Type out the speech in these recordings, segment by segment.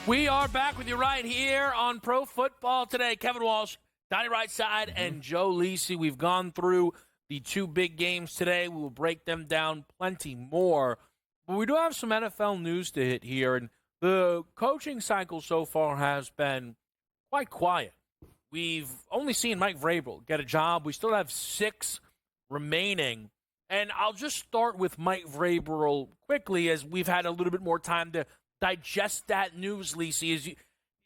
We are back with you right here on Pro Football Today. Kevin Walsh, Donnie Rightside, and Joe Lisi. We've gone through the two big games today. We will break them down plenty more. But we do have some NFL news to hit here. And the coaching cycle so far has been quite quiet. We've only seen Mike Vrabel get a job. We still have 6 remaining. And I'll just start with Mike Vrabel quickly as we've had a little bit more time to digest that news, Lisi.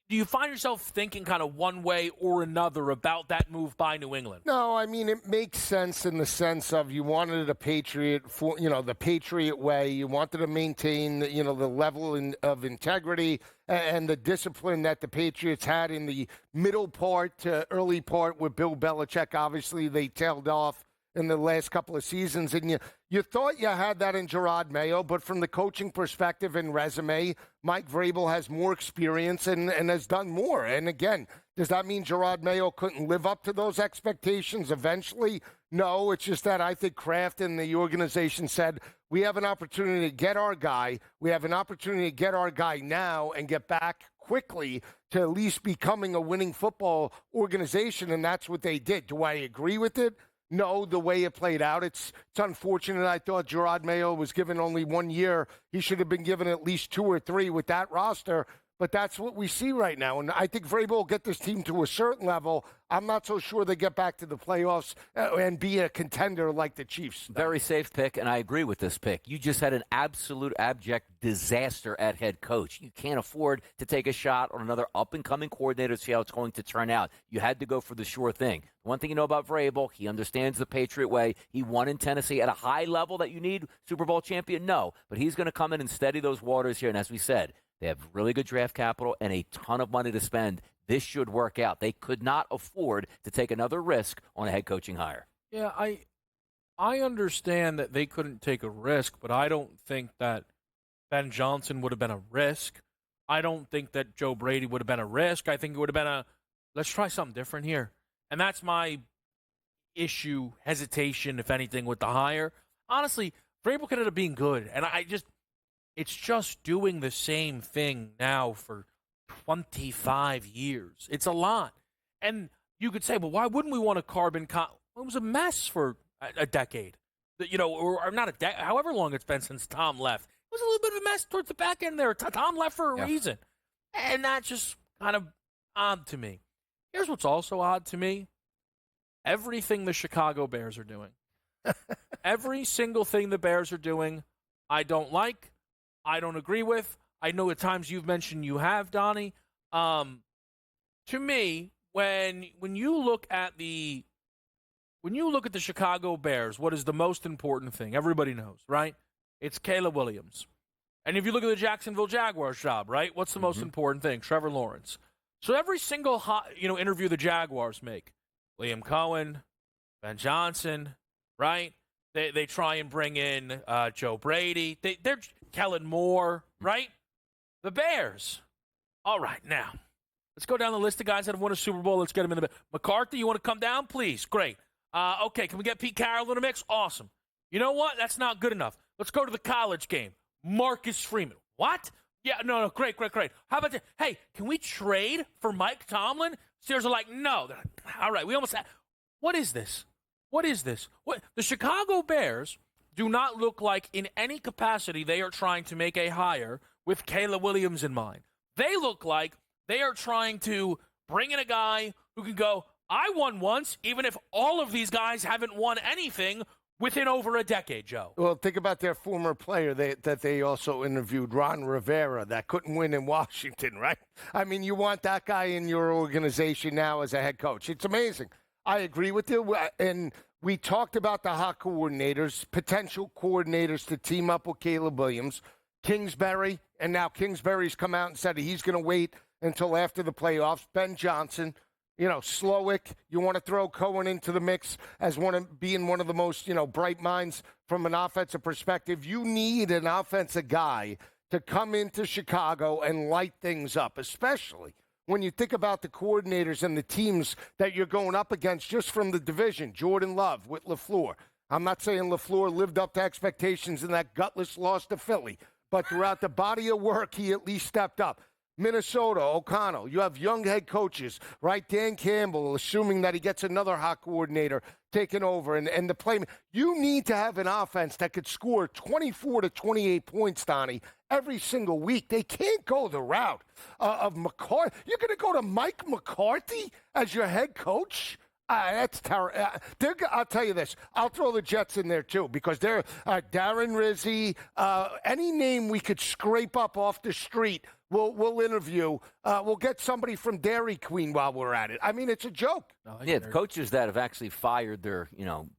Do you find yourself thinking kind of one way or another about that move by New England? No, I mean, it makes sense in the sense of you wanted a Patriot for, the Patriot way. You wanted to maintain, the level of integrity and the discipline that the Patriots had in the middle part to early part with Bill Belichick. Obviously, they tailed off in the last couple of seasons, and you thought you had that in Gerard Mayo, but from the coaching perspective and resume, Mike Vrabel has more experience and has done more. And again, does that mean Gerard Mayo couldn't live up to those expectations eventually? No, it's just that I think Kraft and the organization said, we have an opportunity to get our guy. We have an opportunity to get our guy now and get back quickly to at least becoming a winning football organization, and that's what they did. Do I agree with it? No, the way it played out, it's unfortunate. I thought Gerard Mayo was given only 1 year. He should have been given at least 2 or 3 with that roster. But that's what we see right now. And I think Vrabel will get this team to a certain level. I'm not so sure they get back to the playoffs and be a contender like the Chiefs. Very safe pick, and I agree with this pick. You just had an absolute abject disaster at head coach. You can't afford to take a shot on another up-and-coming coordinator to see how it's going to turn out. You had to go for the sure thing. One thing you know about Vrabel, he understands the Patriot way. He won in Tennessee at a high level that you need. Super Bowl champion? No. But he's going to come in and steady those waters here. And as we said, they have really good draft capital and a ton of money to spend. This should work out. They could not afford to take another risk on a head coaching hire. Yeah, I understand that they couldn't take a risk, but I don't think that Ben Johnson would have been a risk. I don't think that Joe Brady would have been a risk. I think it would have been let's try something different here. And that's my issue, hesitation, if anything, with the hire. Honestly, Vrabel could end up being good. And it's just doing the same thing now for 25 years. It's a lot. And you could say, well, why wouldn't we want a carbon copy? Well, it was a mess for a decade. Or not however long it's been since Tom left. It was a little bit of a mess towards the back end there. Tom left for a reason. And that's just kind of odd to me. Here's what's also odd to me. Everything the Chicago Bears are doing. Every single thing the Bears are doing, I don't like. I don't agree with. I know at times you've mentioned you have, Donnie. To me, when you look at the Chicago Bears, what is the most important thing? Everybody knows, right? It's Caleb Williams. And if you look at the Jacksonville Jaguars job, right? What's the most important thing? Trevor Lawrence. So every single interview the Jaguars make, Liam Cohen, Ben Johnson, right? They try and bring in Joe Brady. They're Kellen Moore, right? The Bears. All right, now, let's go down the list of guys that have won a Super Bowl. Let's get them in the McCarthy, you want to come down? Please. Great. Okay, can we get Pete Carroll in the mix? Awesome. You know what? That's not good enough. Let's go to the college game. Marcus Freeman. What? Yeah, no, great. How about that? Hey, can we trade for Mike Tomlin? Steelers are like, no. All right, we almost had. What is this? What the Chicago Bears do not look like in any capacity they are trying to make a hire with Caleb Williams in mind. They look like they are trying to bring in a guy who can go, I won once, even if all of these guys haven't won anything within over a decade, Joe. Well, think about their former player that they also interviewed, Ron Rivera, that couldn't win in Washington, right? I mean, you want that guy in your organization now as a head coach. It's amazing. I agree with you. And we talked about the hot coordinators, potential coordinators to team up with Caleb Williams, Kingsbury, and now Kingsbury's come out and said he's going to wait until after the playoffs. Ben Johnson, Slowick, you want to throw Cohen into the mix as being one of the most, bright minds from an offensive perspective. You need an offensive guy to come into Chicago and light things up, especially when you think about the coordinators and the teams that you're going up against just from the division. Jordan Love with LaFleur. I'm not saying LaFleur lived up to expectations in that gutless loss to Philly, but throughout the body of work, he at least stepped up. Minnesota, O'Connell. You have young head coaches, right? Dan Campbell, assuming that he gets another hot coordinator taking over, and the play. You need to have an offense that could score 24 to 28 points, Donnie, every single week. They can't go the route of McCarthy. You're going to go to Mike McCarthy as your head coach? That's terrible. I'll tell you this. I'll throw the Jets in there, too, because they're Darren Rizzi, any name we could scrape up off the street, we'll interview. We'll get somebody from Dairy Queen while we're at it. I mean, it's a joke. Yeah, the coaches that have actually fired their,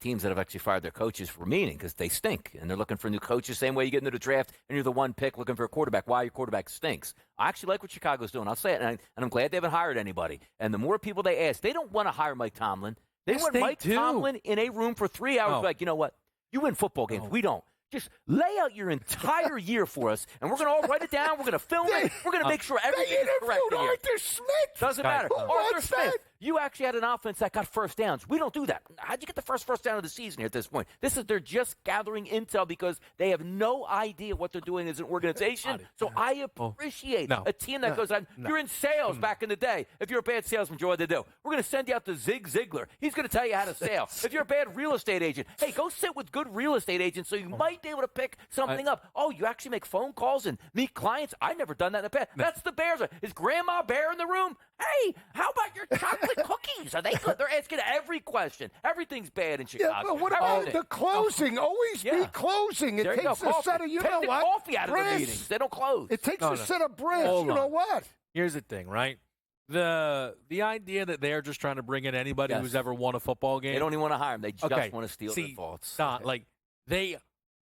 teams that have actually fired their coaches for meaning because they stink, and they're looking for new coaches. Same way you get into the draft and you're the one pick looking for a quarterback. Why your quarterback stinks? I actually like what Chicago's doing. I'll say it, and I'm glad they haven't hired anybody. And the more people they ask, they don't want to hire Mike Tomlin. They want Mike Tomlin in a room for 3 hours. Like, you know what? You win football games. We don't. Just lay out your entire year for us, and we're going to all write it down. We're going to film it. We're going to make sure everything is correct. They interviewed Arthur Smith. Doesn't matter. Arthur Smith. You actually had an offense that got first downs. We don't do that. How'd you get the first down of the season here at this point? They're just gathering intel because they have no idea what they're doing as an organization. So I appreciate a team that goes on. You're in sales back in the day. If you're a bad salesman, what do they do? We're going to send you out to Zig Ziglar. He's going to tell you how to sell. If you're a bad real estate agent, hey, go sit with good real estate agents so you might be able to pick something up. Oh, you actually make phone calls and meet clients? I've never done that in the past. That's the Bears. Is Grandma Bear in the room? Hey, how about your chocolate cookies? Are they good? They're asking every question. Everything's bad in Chicago. Yeah, but what about the closing? Always be closing. It takes a set of, Take the coffee out of the meetings. They don't close. It takes a set of breasts. You know what? Here's the thing, right? The idea that they're just trying to bring in anybody who's ever won a football game. They don't even want to hire them. They just want to steal their thoughts. They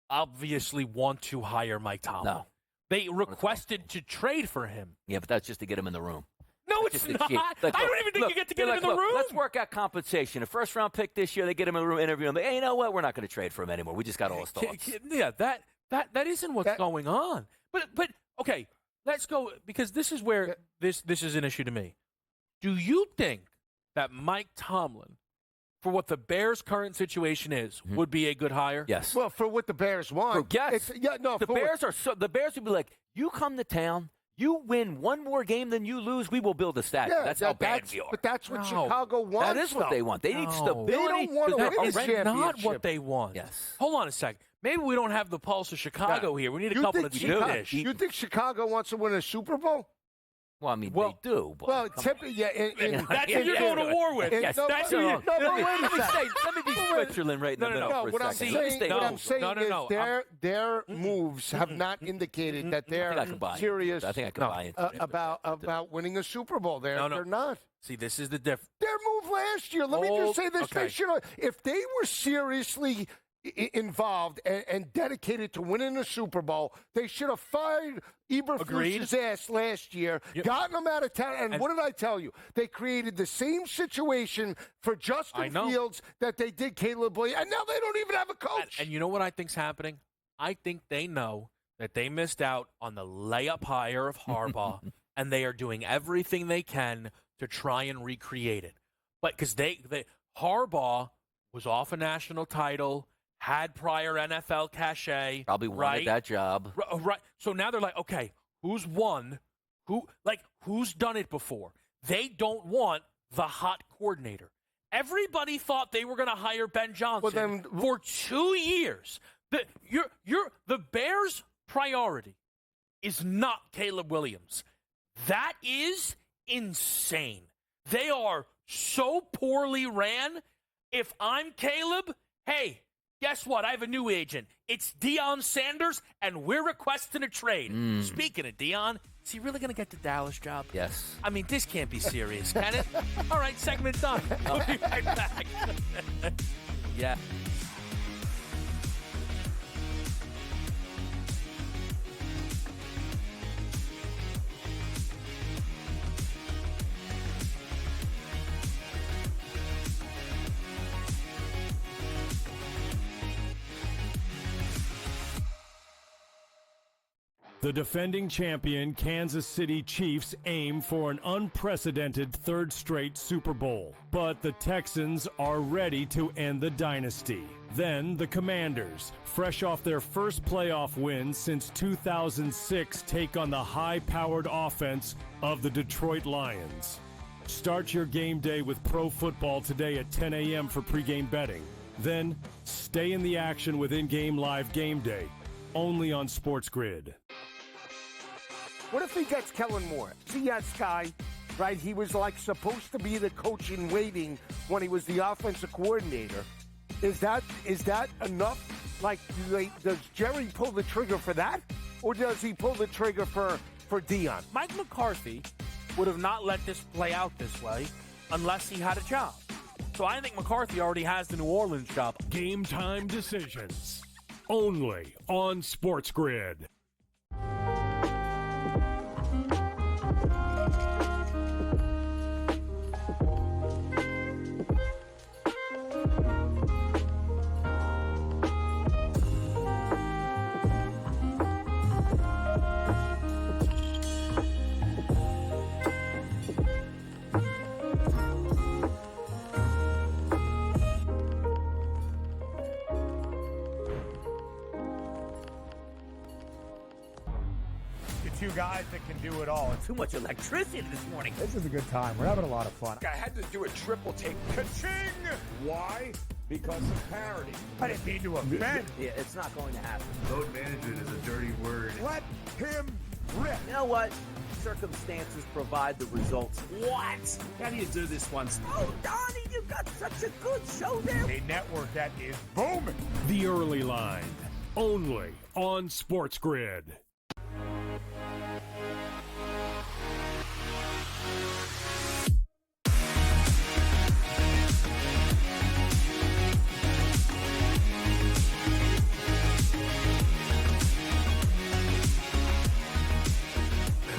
obviously want to hire Mike Tomlin. No. They requested to trade for him. Yeah, but that's just to get him in the room. No, it's not. I don't even think you get to get him in the room. Let's work out compensation. A first-round pick this year, they get him in the room, interview him. Hey, you know what? We're not going to trade for him anymore. We just got all his thoughts. Yeah, that isn't what's going on. But okay, let's go, because this is where this is an issue to me. Do you think that Mike Tomlin, for what the Bears' current situation is, would be a good hire? Yes. Well, for what the Bears want. The Bears would be like, you come to town. You win one more game than you lose, we will build a statue. That's how bad we are. But that's what Chicago wants. That is what they want. They need stability. They don't want to win a championship. Not what they want. Yes. Hold on a second. Maybe we don't have the pulse of Chicago here. We need a couple of dish. You think Chicago wants to win a Super Bowl? Well, I mean, they do. But well, typically, that's who you're going to war with. Yes, that's who you're. Let me be Switzerland right in the middle for a what I'm second. saying is their moves have not indicated that they're serious I think I can buy it. about winning a Super Bowl. They're not. See, this is the difference. Their move last year, let me just say this. They should have, if they were seriously involved and dedicated to winning the Super Bowl, they should have fired Eberflus's ass last year, gotten him out of town. And what did I tell you? They created the same situation for Justin Fields that they did Caleb Williams, and now they don't even have a coach. And you know what I think's happening? I think they know that they missed out on the layup hire of Harbaugh, and they are doing everything they can to try and recreate it. But because Harbaugh was off a national title, had prior NFL cachet. Probably wanted that job. Right. So now they're like, okay, who's won? Who's done it before? They don't want the hot coordinator. Everybody thought they were going to hire Ben Johnson for 2 years. The Bears' priority is not Caleb Williams. That is insane. They are so poorly ran. If I'm Caleb, hey, guess what? I have a new agent. It's Deion Sanders, and we're requesting a trade. Speaking of Deion, is he really going to get the Dallas job? Yes. I mean, this can't be serious, can it? All right, segment done. We'll be right back. Yeah. The defending champion Kansas City Chiefs aim for an unprecedented third straight Super Bowl, but the Texans are ready to end the dynasty. Then the Commanders, fresh off their first playoff win since 2006, take on the high-powered offense of the Detroit Lions. Start your game day with pro football today at 10 a.m. for pregame betting. Then stay in the action with in-game live game day, only on SportsGrid. What if he gets Kellen Moore? CS guy, right? He was like supposed to be the coach in waiting when he was the offensive coordinator. Is that enough? Like, does Jerry pull the trigger for that? Or does he pull the trigger for Dion? Mike McCarthy would have not let this play out this way unless he had a job. So I think McCarthy already has the New Orleans job. Game time decisions, only on SportsGrid. Two guys that can do it all. Too much electricity this morning. This is a good time. We're having a lot of fun. I had to do a triple take. Ka-ching! Why? Because of parity. I didn't mean to offend. Yeah, it's not going to happen. Load management is a dirty word. Let him rip. You know what? Circumstances provide the results. What? How do you do this once? Oh, Donnie, you got such a good show there. A network that is booming. The Early Line, only on SportsGrid.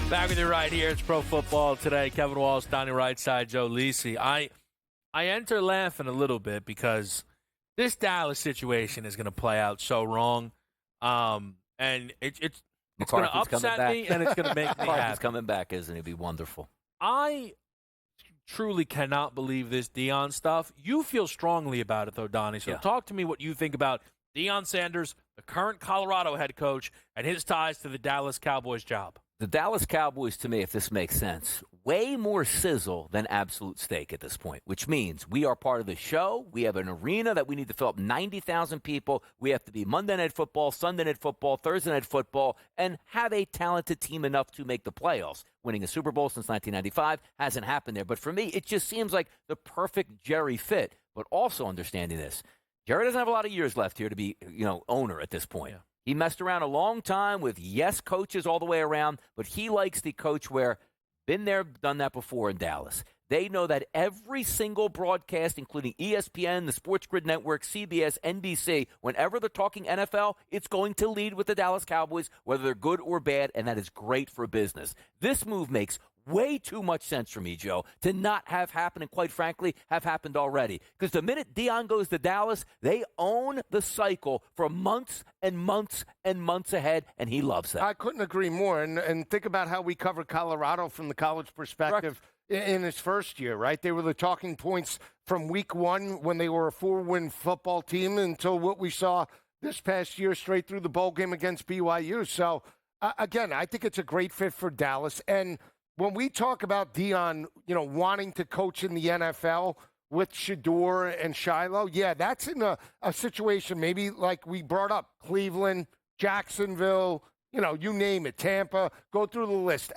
Back with you right here. It's Pro Football Today. Kevin Walsh, Donnie Rightside, Joe Lisi. I enter laughing a little bit because this Dallas situation is going to play out so wrong. And it's going to upset me and it's going to make me McCarthy's happy. coming back, isn't it? It'd be wonderful. I truly cannot believe this Deion stuff. You feel strongly about it, though, Donnie. So talk to me what you think about Deion Sanders, the current Colorado head coach, and his ties to the Dallas Cowboys job. The Dallas Cowboys, to me, if this makes sense, way more sizzle than absolute steak at this point, which means we are part of the show. We have an arena that we need to fill up 90,000 people. We have to be Monday Night Football, Sunday Night Football, Thursday Night Football, and have a talented team enough to make the playoffs. Winning a Super Bowl since 1995 hasn't happened there. But for me, it just seems like the perfect Jerry fit. But also understanding this, Jerry doesn't have a lot of years left here to be, owner at this point. Yeah. He messed around a long time with coaches all the way around, but he likes the coach where been there, done that before in Dallas. They know that every single broadcast, including ESPN, the SportsGrid Network, CBS, NBC, whenever they're talking NFL, it's going to lead with the Dallas Cowboys, whether they're good or bad, and that is great for business. This move makes way too much sense for me, Joe, to not have happened, and quite frankly, have happened already. Because the minute Deion goes to Dallas, they own the cycle for months and months and months ahead, and he loves that. I couldn't agree more. And think about how we covered Colorado from the college perspective in his first year, right? They were the talking points from week one when they were a 4-win football team until what we saw this past year straight through the bowl game against BYU. So, again, I think it's a great fit for Dallas. And when we talk about Deion, wanting to coach in the NFL with Shador and Shiloh, that's in a situation maybe like we brought up, Cleveland, Jacksonville, you name it, Tampa, go through the list.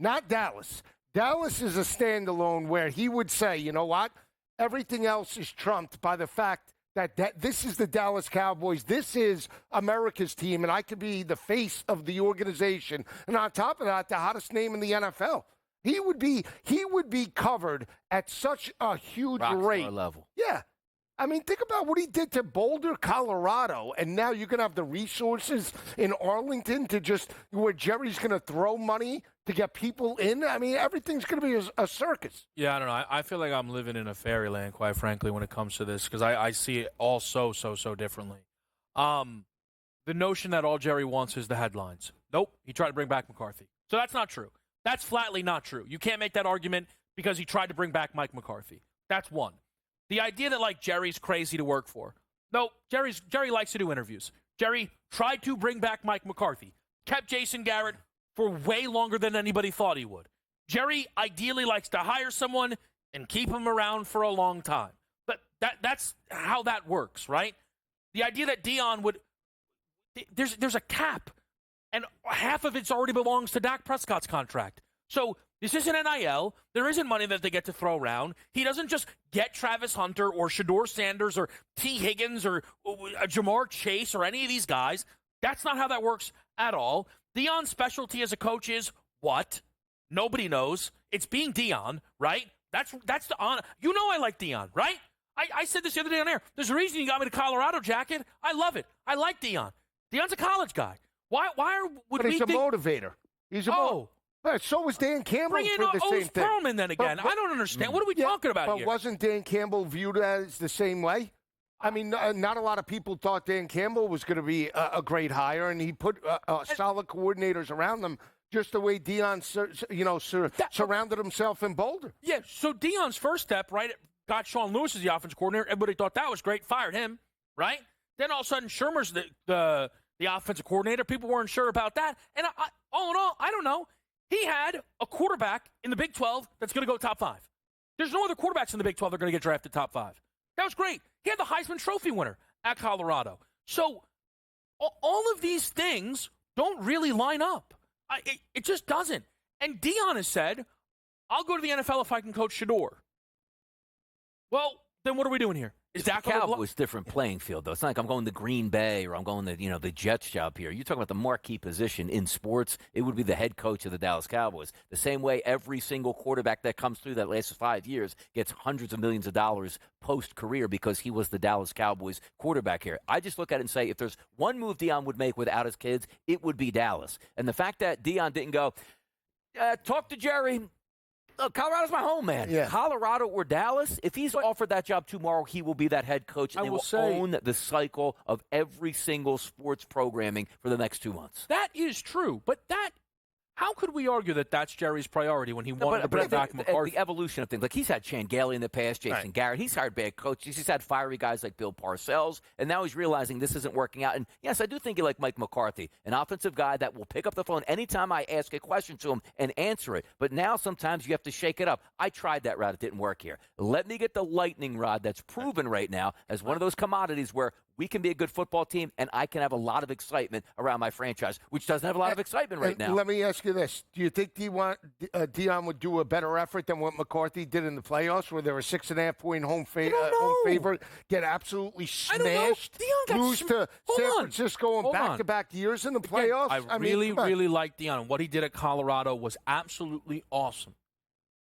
Not Dallas. Dallas is a standalone where he would say, you know what, everything else is trumped by the fact that this is the Dallas Cowboys. This is America's team, and I could be the face of the organization. And on top of that, the hottest name in the NFL. He would be covered at such a huge rate. Level. Yeah. I mean, think about what he did to Boulder, Colorado, and now you're going to have the resources in Arlington where Jerry's going to throw money to get people in. I mean, everything's going to be a circus. Yeah, I don't know. I feel like I'm living in a fairyland, quite frankly, when it comes to this, because I see it all so differently. The notion that all Jerry wants is the headlines. Nope, he tried to bring back McCarthy. So that's not true. That's flatly not true. You can't make that argument because he tried to bring back Mike McCarthy. That's one. The idea that, like, Jerry's crazy to work for. No, Jerry likes to do interviews. Jerry tried to bring back Mike McCarthy. Kept Jason Garrett for way longer than anybody thought he would. Jerry ideally likes to hire someone and keep him around for a long time. But that's how that works, right? The idea that Deion would... There's a cap, and half of it already belongs to Dak Prescott's contract. So this isn't NIL. There isn't money that they get to throw around. He doesn't just get Travis Hunter or Shedeur Sanders or T. Higgins or Jamar Chase or any of these guys. That's not how that works at all. Deion's specialty as a coach is what? Nobody knows. It's being Deion, right? That's the honor. You know I like Deion, right? I said this the other day on air. There's a reason you got me the Colorado jacket. I love it. I like Deion. Deion's a college guy. Would he's we a motivator. He's a so was Dan Campbell bring in for the same thing. Perlman then again. I don't understand. What are we talking about here? But wasn't Dan Campbell viewed as the same way? I mean, not a lot of people thought Dan Campbell was going to be a great hire, and he put solid coordinators around them, just the way Deion, surrounded himself in Boulder. Yeah. So Deion's first step, right, got Sean Lewis as the offensive coordinator. Everybody thought that was great. Fired him, right? Then all of a sudden, Shermer's the offensive coordinator. People weren't sure about that. And all in all, I don't know. He had a quarterback in the Big 12 that's going to go top 5. There's no other quarterbacks in the Big 12 that are going to get drafted top 5. That was great. He had the Heisman Trophy winner at Colorado. So all of these things don't really line up. It just doesn't. And Deion has said, I'll go to the NFL if I can coach Shedeur. Well, then what are we doing here? Is Dak the Cowboys different playing field, though? It's not like I'm going to Green Bay or I'm going to, the Jets job here. You're talking about the marquee position in sports. It would be the head coach of the Dallas Cowboys. The same way every single quarterback that comes through that lasts 5 years gets hundreds of millions of dollars post-career because he was the Dallas Cowboys quarterback here. I just look at it and say, if there's one move Deion would make without his kids, it would be Dallas. And the fact that Deion didn't go, talk to Jerry. Look, Colorado's my home, man. Yeah. Colorado or Dallas, if he's offered that job tomorrow, he will be that head coach, and they will own the cycle of every single sports programming for the next 2 months. That is true, but how could we argue that that's Jerry's priority when he wanted to bring back McCarthy? The evolution of things. Like, he's had Chan in the past, Jason Garrett. He's hired bad coaches. He's had fiery guys like Bill Parcells, and now he's realizing this isn't working out. And, yes, I do think you like Mike McCarthy, an offensive guy that will pick up the phone anytime I ask a question to him and answer it. But now sometimes you have to shake it up. I tried that route. It didn't work here. Let me get the lightning rod that's proven right now as one of those commodities where we can be a good football team, and I can have a lot of excitement around my franchise, which doesn't have a lot of excitement right now. Let me ask you this. Do you think Deion would do a better effort than what McCarthy did in the playoffs, where they were a 6.5-point home favorite, get absolutely smashed, lose to San Francisco in back-to-back years in the playoffs? I really like Deion. What he did at Colorado was absolutely awesome.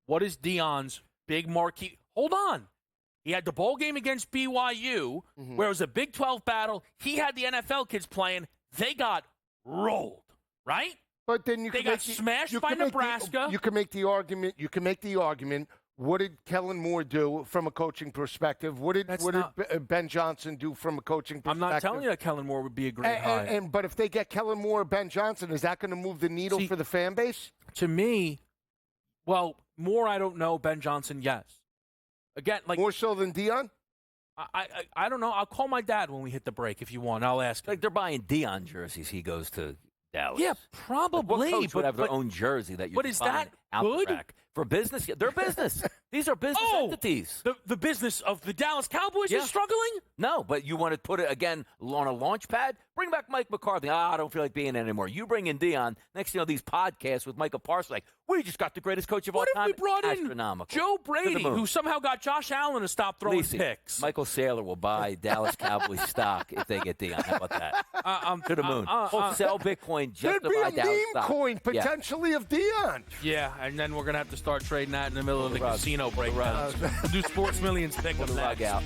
What is Deion's big marquee? Hold on. He had the bowl game against BYU, where it was a Big 12 battle. He had the NFL kids playing. They got rolled, right? But then they got smashed by Nebraska. You can make the argument. What did Kellen Moore do from a coaching perspective? What did Ben Johnson do from a coaching perspective? I'm not telling you that Kellen Moore would be a great hire. But if they get Kellen Moore or Ben Johnson, is that going to move the needle for the fan base? To me, well, Moore, I don't know. Ben Johnson, yes. Again, like more so than Deion? I don't know. I'll call my dad when we hit the break if you want. I'll ask him. Like, they're buying Deion jerseys. He goes to Dallas. Yeah, probably. Like, what coach would have their own jersey that you But is that good? For business? They're business. These are business entities. The business of the Dallas Cowboys is struggling? No, but you want to put it, again, on a launch pad? Bring back Mike McCarthy. I don't feel like being in anymore. You bring in Deion. Next thing you know, these podcasts with Micah Parsons, like, we just got the greatest coach of all time. What if we brought in Joe Brady, who somehow got Josh Allen to stop throwing picks? Michael Saylor will buy Dallas Cowboys stock if they get Deion. How about that? To the moon. Sell Bitcoin just to buy Dallas stock. There'd be a meme coin, potentially, of Deion. Yeah, and then we're going to have to start trading that in the middle of the casino breakdown. We'll do Sports Millions pick up next. Out.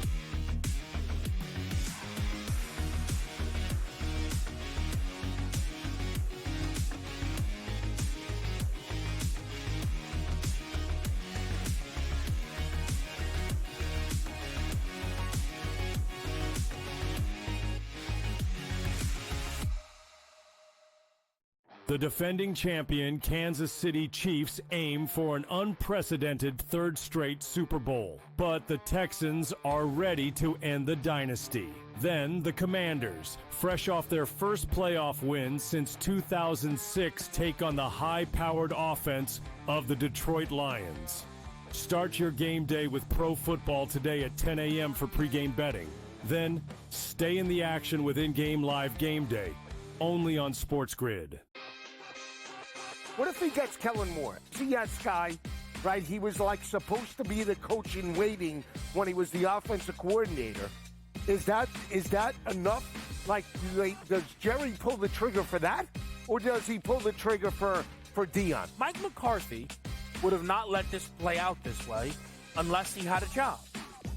The defending champion Kansas City Chiefs aim for an unprecedented third straight Super Bowl, but the Texans are ready to end the dynasty. Then the Commanders, fresh off their first playoff win since 2006, take on the high-powered offense of the Detroit Lions. Start your game day with pro football today at 10 a.m. for pregame betting. Then stay in the action with in-game live game day, only on SportsGrid. What if he gets Kellen Moore? CS guy, right? He was like supposed to be the coach in waiting when he was the offensive coordinator. Is that enough? Like, does Jerry pull the trigger for that? Or does he pull the trigger for Dion? Mike McCarthy would have not let this play out this way unless he had a job.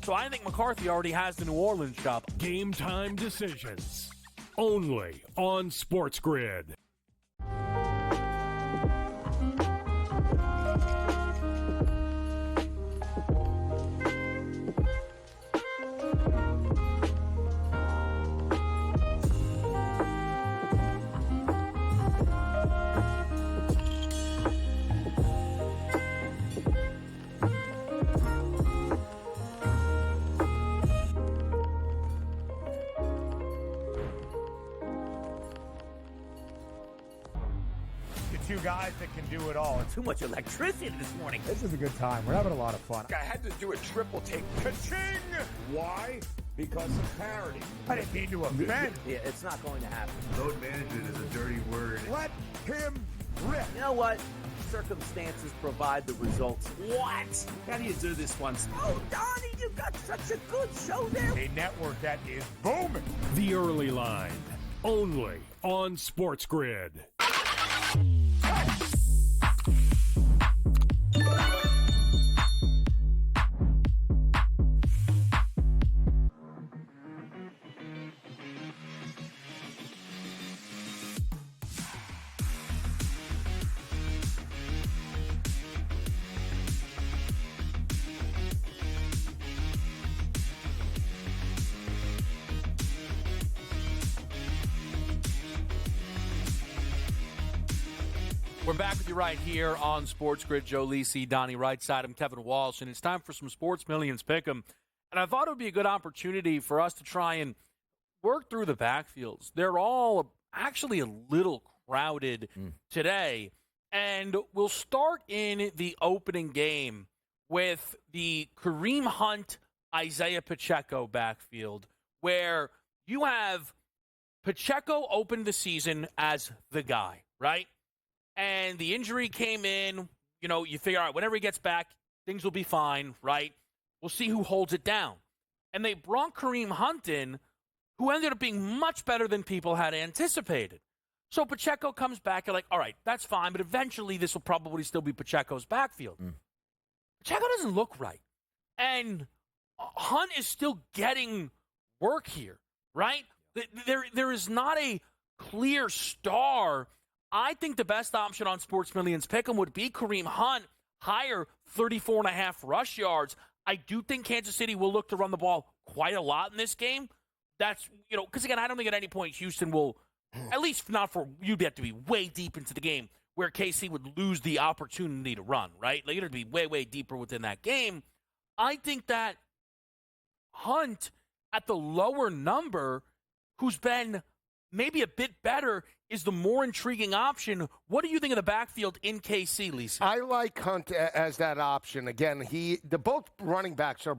So I think McCarthy already has the New Orleans job. Game time decisions, only on SportsGrid. Two guys that can do it all. Too much electricity this morning. This is a good time. We're having a lot of fun. I had to do a triple take. Ka-ching! Why? Because of parity. I didn't mean to offend. Yeah, it's not going to happen. Load management is a dirty word. Let him rip. You know what? Circumstances provide the results. What? How do you do this once? Oh, Donnie, you got such a good show there. A network that is booming. The Early Line, only on SportsGrid. We're back with you right here on SportsGrid. Joe Lisi, Donnie Rightside. I'm Kevin Walsh, and it's time for some Sports Millions Pick'em. And I thought it would be a good opportunity for us to try and work through the backfields. They're all actually a little crowded today. And we'll start in the opening game with the Kareem Hunt, Isaiah Pacheco backfield, where you have Pacheco opened the season as the guy, right? And the injury came in, you know, you figure out whenever he gets back, things will be fine, right? We'll see who holds it down. And they brought Kareem Hunt in, who ended up being much better than people had anticipated. So Pacheco comes back, you're like, all right, that's fine, but eventually this will probably still be Pacheco's backfield. Pacheco doesn't look right. And Hunt is still getting work here, right? There is not a clear star. I think the best option on Sports Millions Pick'em would be Kareem Hunt, higher 34.5 rush yards. I do think Kansas City will look to run the ball quite a lot in this game. That's, you know, because again, I don't think at any point Houston will, at least not for, you'd have to be way deep into the game where KC would lose the opportunity to run, right? Like, it'd be way, way deeper within that game. I think that Hunt at the lower number, who's been maybe a bit better, is the more intriguing option. What do you think of the backfield in KC, Lisa? I like Hunt as that option. Again, the both running backs are,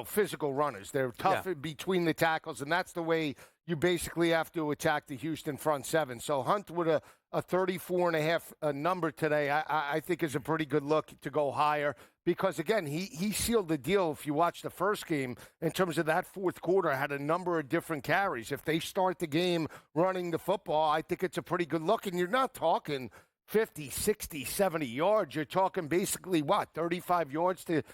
physical runners. They're tough between the tackles, and that's the way you basically have to attack the Houston front seven. So Hunt with a 34.5 number today, I think is a pretty good look to go higher. Because, again, he sealed the deal, if you watch the first game, in terms of that fourth quarter, had a number of different carries. If they start the game running the football, I think it's a pretty good look. And you're not talking 50, 60, 70 yards. You're talking basically, 35 yards to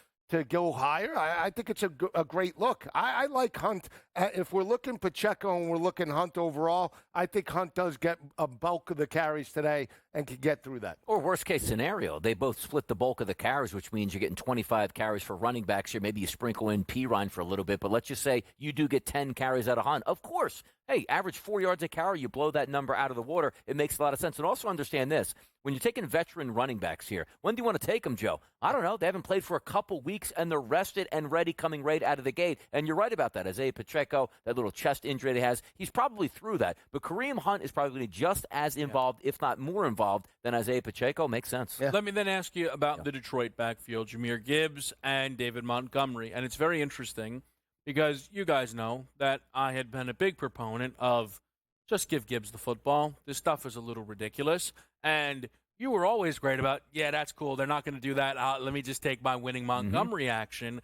go higher? I think it's a great look. I like Hunt. If we're looking Pacheco and we're looking Hunt overall, I think Hunt does get a bulk of the carries today. and could get through that. Or worst case scenario, they both split the bulk of the carries, which means you're getting 25 carries for running backs here. Maybe you sprinkle in Pirine for a little bit, but let's just say you do get 10 carries out of Hunt. Of course, hey, average 4 yards a carry, you blow that number out of the water. It makes a lot of sense. And also understand this. When you're taking veteran running backs here, when do you want to take them, Joe? I don't know. They haven't played for a couple weeks, and they're rested and ready coming right out of the gate. And you're right about that. Isaiah Pacheco, that little chest injury that he has, he's probably through that. But Kareem Hunt is probably just as involved, if not more involved, than Isaiah Pacheco. Makes sense. Yeah. Let me then ask you about the Detroit backfield, Jahmyr Gibbs and David Montgomery. And it's very interesting because you guys know that I had been a big proponent of just give Gibbs the football. This stuff is a little ridiculous. And you were always great about, yeah, that's cool. They're not going to do that. Let me just take my winning Montgomery action.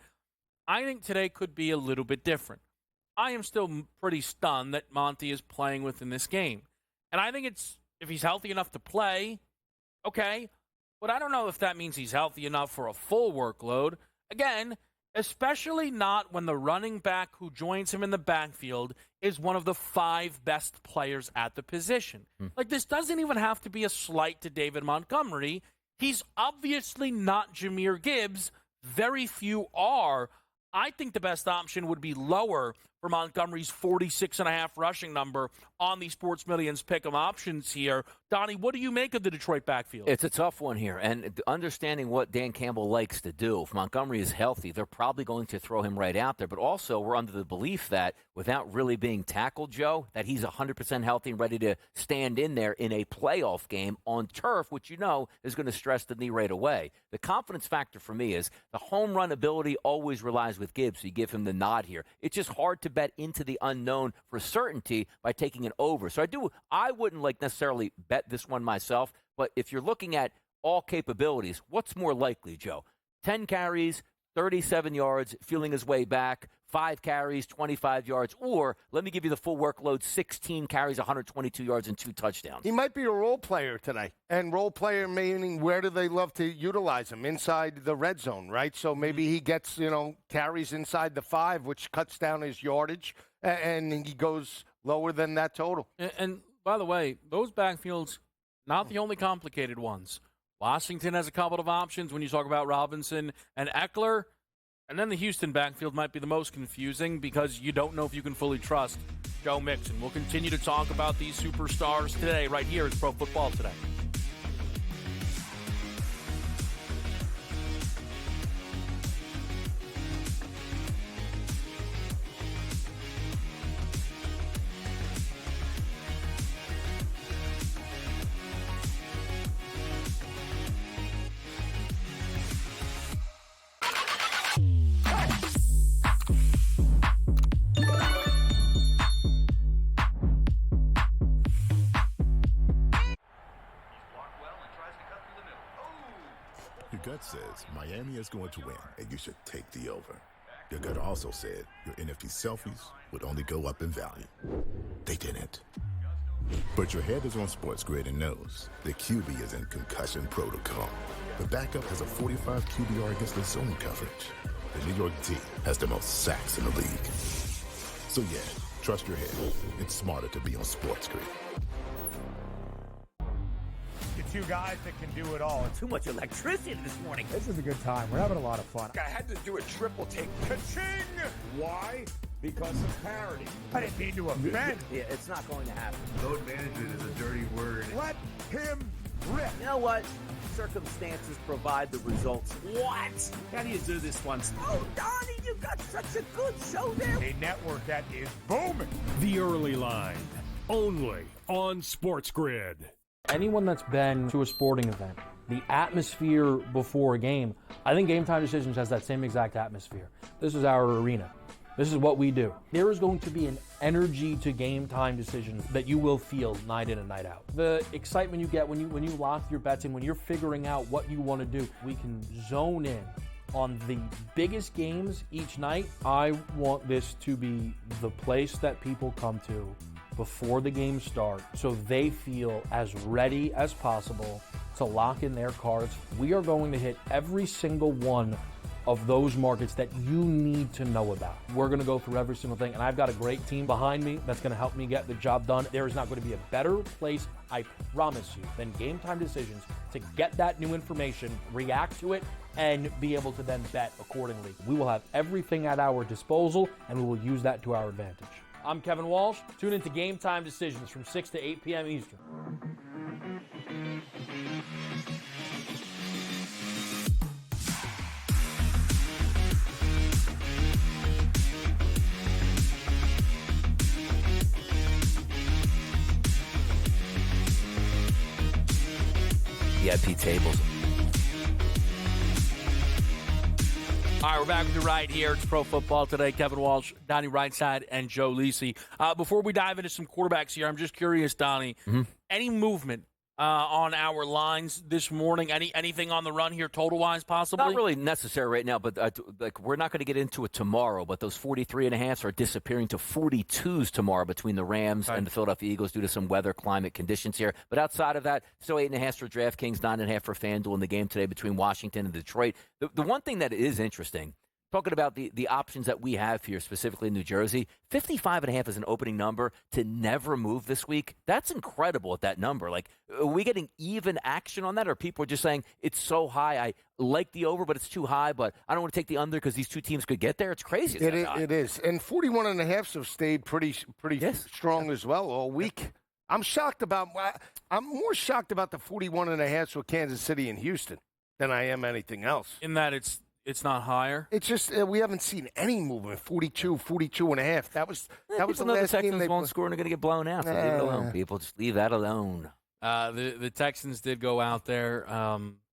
I think today could be a little bit different. I am still pretty stunned that Monty is playing within this game. And I think if he's healthy enough to play, okay. But I don't know if that means he's healthy enough for a full workload. Again, especially not when the running back who joins him in the backfield is one of the 5 best players at the position. Like, this doesn't even have to be a slight to David Montgomery. He's obviously not Jahmyr Gibbs. Very few are. I think the best option would be lower for Montgomery's 46.5 rushing number on the Sports Millions pick'em options here. Donnie, what do you make of the Detroit backfield? It's a tough one here, and understanding what Dan Campbell likes to do. If Montgomery is healthy, they're probably going to throw him right out there. But also, we're under the belief that without really being tackled, Joe, that he's 100% healthy and ready to stand in there in a playoff game on turf, which you know is going to stress the knee right away. The confidence factor for me is the home run ability always relies with Gibbs, so you give him the nod here. It's just hard to bet into the unknown for certainty by taking an over. So I wouldn't necessarily bet this one myself, but if you're looking at all capabilities, what's more likely, Joe? 10 carries, 37 yards, feeling his way back, 5 carries, 25 yards, or let me give you the full workload, 16 carries, 122 yards, and 2 touchdowns. He might be a role player today. And role player meaning where do they love to utilize him? Inside the red zone, right? So maybe he gets, carries inside the 5, which cuts down his yardage, and he goes lower than that total. And by the way, those backfields, not the only complicated ones. Washington has a couple of options when you talk about Robinson and Eckler. And then the Houston backfield might be the most confusing because you don't know if you can fully trust Joe Mixon. We'll continue to talk about these superstars today right here at Pro Football Today. Your gut says Miami is going to win, and you should take the over. Your gut also said your NFT selfies would only go up in value. They didn't. But your head is on SportsGrid and knows the QB is in concussion protocol. The backup has a 45 QBR against the zone coverage. The New York D has the most sacks in the league. So yeah, trust your head. It's smarter to be on SportsGrid. Two guys that can do it all. Too much electricity this morning. This is a good time. We're having a lot of fun. I had to do a triple take. Ka-ching! Why? Because of parity. I didn't mean to offend. Yeah, it's not going to happen. Load management is a dirty word. Let him rip. You know what? Circumstances provide the results. What? How do you do this once? Oh, Donnie, you got such a good show there. A network that is booming. The Early Line, only on SportsGrid. Anyone that's been to a sporting event, the atmosphere before a game, I think Game Time Decisions has that same exact atmosphere. This is our arena. This is what we do. There is going to be an energy to Game Time Decisions that you will feel night in and night out. The excitement you get when you lock your bets in, when you're figuring out what you want to do, we can zone in on the biggest games each night. I want this to be the place that people come to before the games start so they feel as ready as possible to lock in their cards. We are going to hit every single one of those markets that you need to know about. We're going to go through every single thing, and I've got a great team behind me that's going to help me get the job done. There is not going to be a better place I promise you, then Game Time Decisions to get that new information, react to it, and be able to then bet accordingly. We will have everything at our disposal, and we will use that to our advantage. I'm Kevin Walsh. Tune into Game Time Decisions from 6 to 8 p.m. Eastern. VIP tables. All right, we're back with you right here. It's Pro Football Today. Kevin Walsh, Donnie Rightside, and Joe Lisi. Before we dive into some quarterbacks here, I'm just curious, Donnie, any movement on our lines this morning? Anything on the run here total-wise possibly? Not really necessary right now, but we're not going to get into it tomorrow, but those 43.5s are disappearing to 42s tomorrow between the Rams and the Philadelphia Eagles due to some weather climate conditions here. But outside of that, still 8.5 for DraftKings, 9.5 for FanDuel in the game today between Washington and Detroit. The one thing that is interesting, talking about the options that we have here, specifically in New Jersey, 55.5 is an opening number to never move this week. That's incredible at that number. Like, are we getting even action on that, or people are just saying it's so high, I like the over, but it's too high, but I don't want to take the under because these two teams could get there? It's crazy. It is. And 41.5 have stayed pretty strong as well all week. I'm more shocked about the 41.5 with Kansas City and Houston than I am anything else. In that it's not higher. It's just we haven't seen any movement. 42.5. That was the last Texans game they won't score and are going to get blown out. So leave it alone, people. Just leave that alone. The Texans did go out there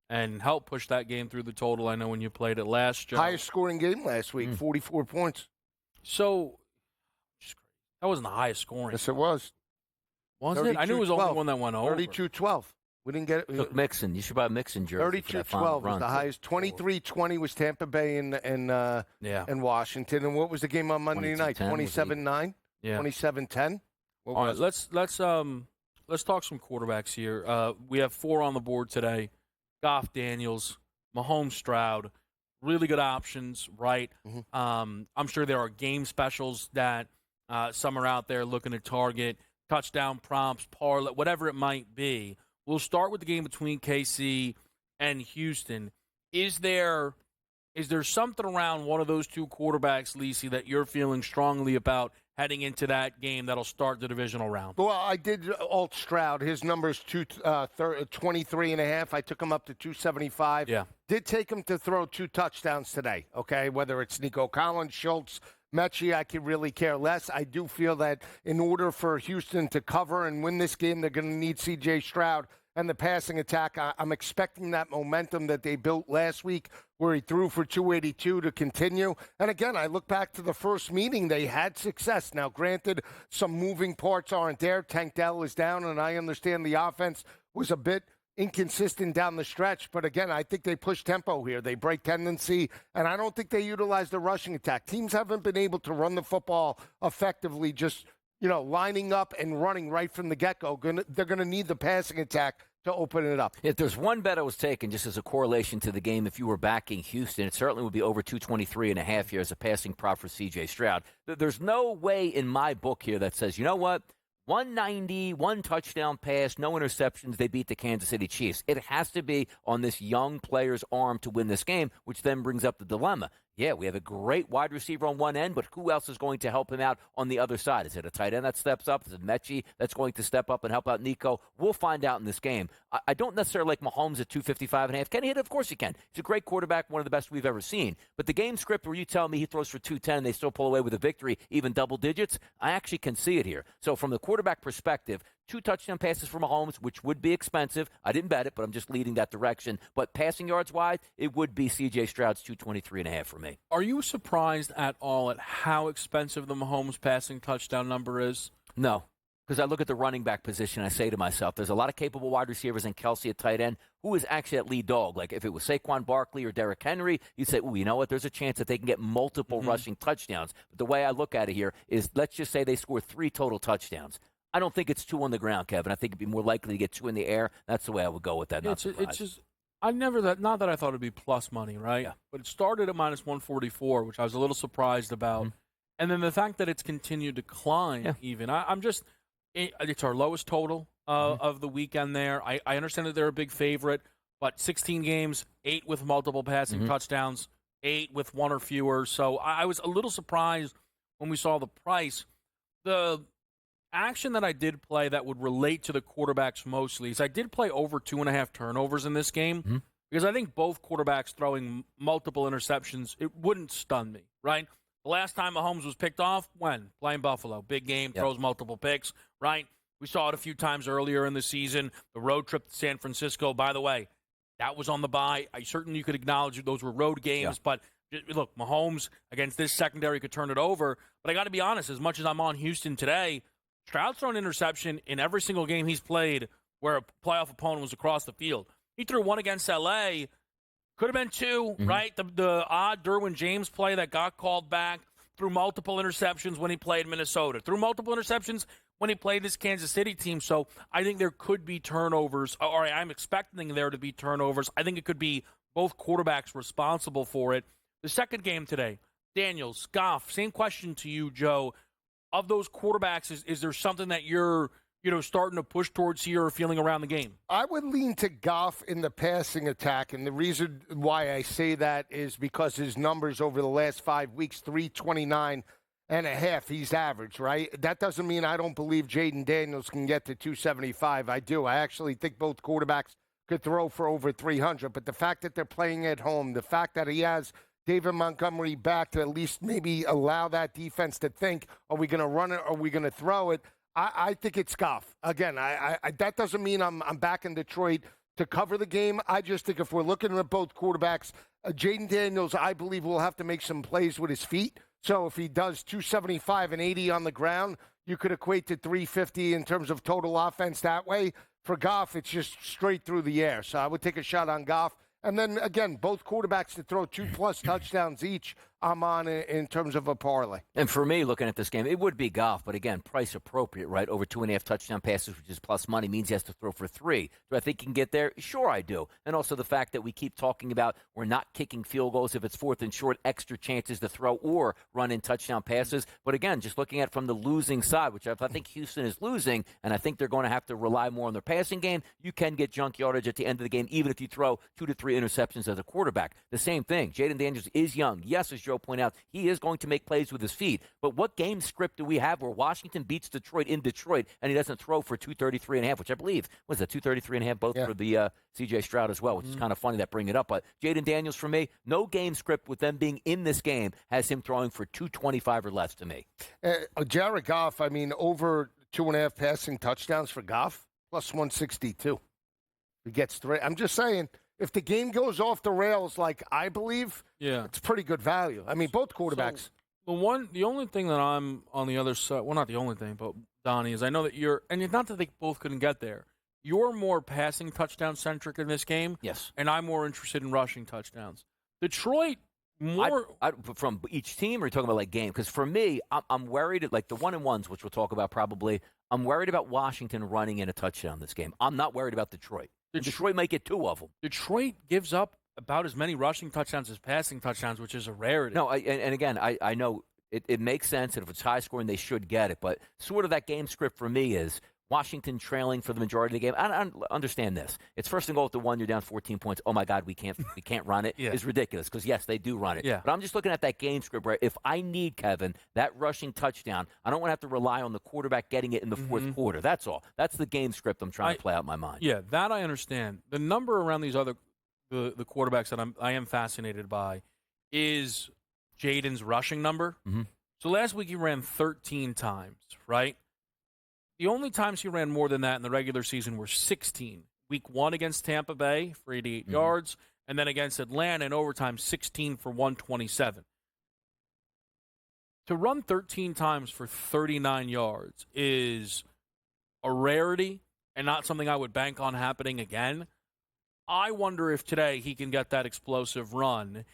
and help push that game through the total. I know when you played it last year. Highest scoring game last week, 44 points. So that wasn't the highest scoring. Yes, it was. Was it? I knew it was the only one that went over. 32-12. We didn't get it. Look, Mixon. You should buy a Mixon jersey. 32-12 was the highest. 23-20 was Tampa Bay and Washington. And what was the game on Monday night? 27-9? Yeah. 27-10? All right, let's talk some quarterbacks here. We have 4 on the board today. Goff, Daniels, Mahomes, Stroud. Really good options, right? Mm-hmm. I'm sure there are game specials that some are out there looking to target, touchdown prompts, parlay, whatever it might be. We'll start with the game between KC and Houston. Is there something around one of those two quarterbacks, Lisi, that you're feeling strongly about heading into that game that'll start the divisional round? Well, I did alt Stroud. His number's 23.5. I took him up to 275. Yeah. Did take him to throw 2 touchdowns today, okay? Whether it's Nico Collins, Schultz, Mechie, I could really care less. I do feel that in order for Houston to cover and win this game, they're going to need C.J. Stroud and the passing attack. I'm expecting that momentum that they built last week where he threw for 282 to continue. And again, I look back to the first meeting. They had success. Now, granted, some moving parts aren't there. Tank Dell is down, and I understand the offense was a bit inconsistent down the stretch. But again, I think they push tempo here. They break tendency, and I don't think they utilize the rushing attack. Teams haven't been able to run the football effectively, just lining up and running right from the get-go. They're going to need the passing attack to open it up. If there's one bet I was taking just as a correlation to the game, if you were backing Houston, it certainly would be over 223.5 here as a passing prop for C.J. Stroud. There's no way in my book here that says, you know what? 190, 1 touchdown pass, no interceptions, they beat the Kansas City Chiefs. It has to be on this young player's arm to win this game, which then brings up the dilemma. Yeah, we have a great wide receiver on one end, but who else is going to help him out on the other side? Is it a tight end that steps up? Is it Mechie that's going to step up and help out Nico? We'll find out in this game. I don't necessarily like Mahomes at 255.5. Can he hit it? Of course he can. He's a great quarterback, one of the best we've ever seen. But the game script where you tell me he throws for 210 and they still pull away with a victory, even double digits, I actually can see it here. So from the quarterback perspective, 2 touchdown passes for Mahomes, which would be expensive. I didn't bet it, but I'm just leading that direction. But passing yards wise, it would be C.J. Stroud's 223.5 for me. Are you surprised at all at how expensive the Mahomes passing touchdown number is? No, because I look at the running back position, I say to myself, there's a lot of capable wide receivers and Kelsey at tight end. Who is actually at lead dog? Like if it was Saquon Barkley or Derrick Henry, you'd say, you know what, there's a chance that they can get multiple rushing touchdowns. But the way I look at it here is let's just say they score 3 total touchdowns. I don't think it's 2 on the ground, Kevin. I think it'd be more likely to get 2 in the air. That's the way I would go with that. It's just, not that I thought it'd be plus money, right? Yeah. But it started at minus 144, which I was a little surprised about. Mm-hmm. And then the fact that it's continued to climb even. I'm just, it's our lowest total. of the weekend there. I understand that they're a big favorite, but 16 games, 8 with multiple passing touchdowns, 8 with 1 or fewer. So I was a little surprised when we saw the price. The action that I did play that would relate to the quarterbacks mostly is I did play over 2.5 turnovers in this game because I think both quarterbacks throwing multiple interceptions, it wouldn't stun me, right? The last time Mahomes was picked off, when? Playing Buffalo. Big game, throws multiple picks, right? We saw it a few times earlier in the season. The road trip to San Francisco, by the way, that was on the bye. You could acknowledge those were road games, but look, Mahomes against this secondary could turn it over. But I got to be honest, as much as I'm on Houston today, Stroud's thrown an interception in every single game he's played where a playoff opponent was across the field. He threw one against L.A., could have been 2, right? The odd Derwin James play that got called back, threw multiple interceptions when he played Minnesota, threw multiple interceptions when he played this Kansas City team. So I think there could be turnovers, or I'm expecting there to be turnovers. I think it could be both quarterbacks responsible for it. The second game today, Daniels, Goff, same question to you, Joe. Of those quarterbacks, is there something that you're starting to push towards here or feeling around the game? I would lean to Goff in the passing attack, and the reason why I say that is because his numbers over the last 5 weeks, 329.5, he's average, right? That doesn't mean I don't believe Jaden Daniels can get to 275. I do. I actually think both quarterbacks could throw for over 300, but the fact that they're playing at home, the fact that he has David Montgomery back to at least maybe allow that defense to think, are we going to run it or are we going to throw it? I think it's Goff. Again, I that doesn't mean I'm back in Detroit to cover the game. I just think if we're looking at both quarterbacks, Jaden Daniels, I believe, will have to make some plays with his feet. So if he does 275 and 80 on the ground, you could equate to 350 in terms of total offense that way. For Goff, it's just straight through the air. So I would take a shot on Goff. And then, again, both quarterbacks to throw 2+ touchdowns each, I'm on in terms of a parlay. And for me, looking at this game, it would be Goff, but again, price appropriate, right? Over 2.5 touchdown passes, which is plus money, means he has to throw for 3. Do I think he can get there? Sure, I do. And also the fact that we keep talking about we're not kicking field goals if it's 4th and short, extra chances to throw or run in touchdown passes. But again, just looking at it from the losing side, which I think Houston is losing, and I think they're going to have to rely more on their passing game, you can get junk yardage at the end of the game, even if you throw 2 to 3 interceptions as a quarterback. The same thing. Jaden Daniels is young. Yes, as Joe pointed out, he is going to make plays with his feet. But what game script do we have where Washington beats Detroit in Detroit and he doesn't throw for 233.5, which I believe was that 233.5 both for the C.J. Stroud as well, which is kind of funny that bring it up. But Jaden Daniels, for me, no game script with them being in this game has him throwing for 225 or less to me. Jared Goff, I mean, over 2.5 passing touchdowns for Goff, plus 162. He gets 3. I'm just saying, if the game goes off the rails like I believe, it's pretty good value. I mean, both quarterbacks. So, the only thing that I'm on the other side, well, not the only thing, but Donnie, is I know that and it's not that they both couldn't get there. You're more passing touchdown centric in this game. Yes. And I'm more interested in rushing touchdowns. Detroit, more. From each team, or are you talking about like game? Because for me, I'm worried, like the 1-and-1s, which we'll talk about probably, I'm worried about Washington running in a touchdown this game. I'm not worried about Detroit. Detroit might get 2 of them. Detroit gives up about as many rushing touchdowns as passing touchdowns, which is a rarity. No, and again, I know it makes sense, and if it's high scoring, they should get it. But sort of that game script for me is Washington trailing for the majority of the game. I understand this. It's 1st and goal at the 1. You're down 14 points. Oh my God, we can't run it. It's ridiculous because yes, they do run it. Yeah. But I'm just looking at that game script where if I need Kevin that rushing touchdown, I don't want to have to rely on the quarterback getting it in the 4th quarter. That's all. That's the game script I'm trying to play out in my mind. Yeah, that I understand. The number around these other the quarterbacks that I am fascinated by is Jaden's rushing number. So last week he ran 13 times, right? The only times he ran more than that in the regular season were 16. Week 1 against Tampa Bay for 88 yards, and then against Atlanta in overtime, 16 for 127. To run 13 times for 39 yards is a rarity and not something I would bank on happening again. I wonder if today he can get that explosive run.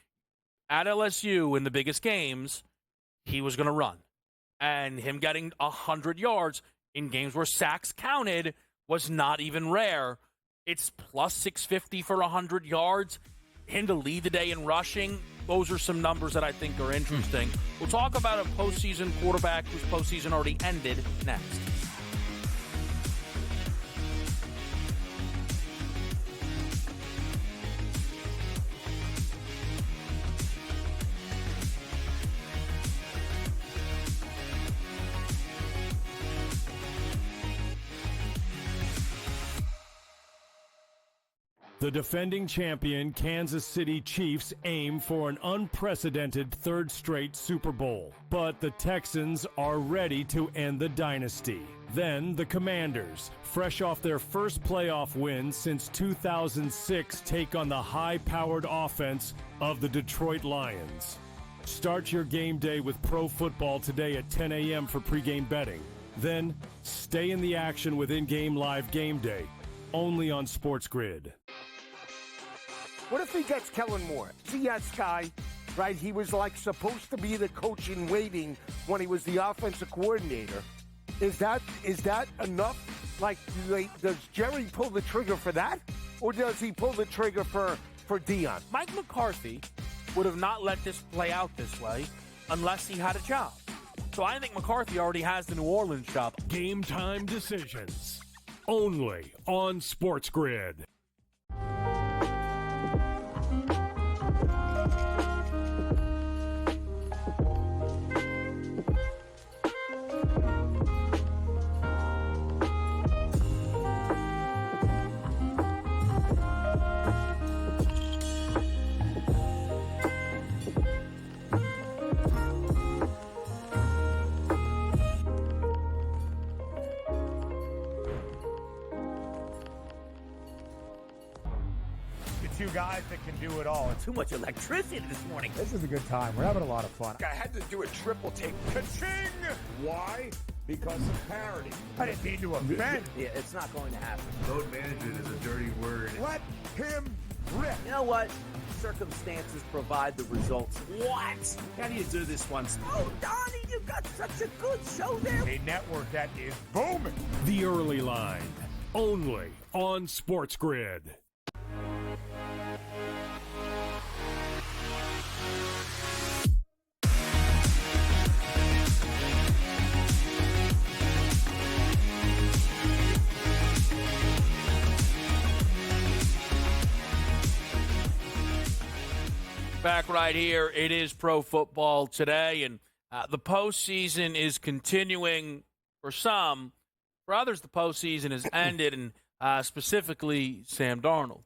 At LSU in the biggest games, he was going to run. And him getting 100 yards in games where sacks counted was not even rare. It's plus 650 for 100 yards. Him to lead the day in rushing, those are some numbers that I think are interesting. We'll talk about a postseason quarterback whose postseason already ended next. The defending champion Kansas City Chiefs aim for an unprecedented third straight Super Bowl, but the Texans are ready to end the dynasty. Then the Commanders, fresh off their first playoff win since 2006, take on the high-powered offense of the Detroit Lions. Start your game day with pro football today at 10 a.m. for pregame betting. Then stay in the action with in-game live game day, only on SportsGrid. What if he gets Kellen Moore? CS guy, right? He was like supposed to be the coach in waiting when he was the offensive coordinator. Is that enough? Like, does Jerry pull the trigger for that? Or does he pull the trigger for Dion? Mike McCarthy would have not let this play out this way unless he had a job. So I think McCarthy already has the New Orleans job. Game time decisions, only on SportsGrid. Two guys that can do it all. Too much electricity this morning. This is a good time. We're having a lot of fun. I had to do a triple take. Ka-ching! Why? Because of parity. I didn't mean to offend. Yeah, it's not going to happen. Load management is a dirty word. Let him rip. You know what? Circumstances provide the results. What? How do you do this one? Oh, Donnie, you got such a good show there. A network that is booming. The Early Line, only on SportsGrid. Back right here. It is pro football today, and the postseason is continuing for some. For others, the postseason has ended, and specifically Sam Darnold.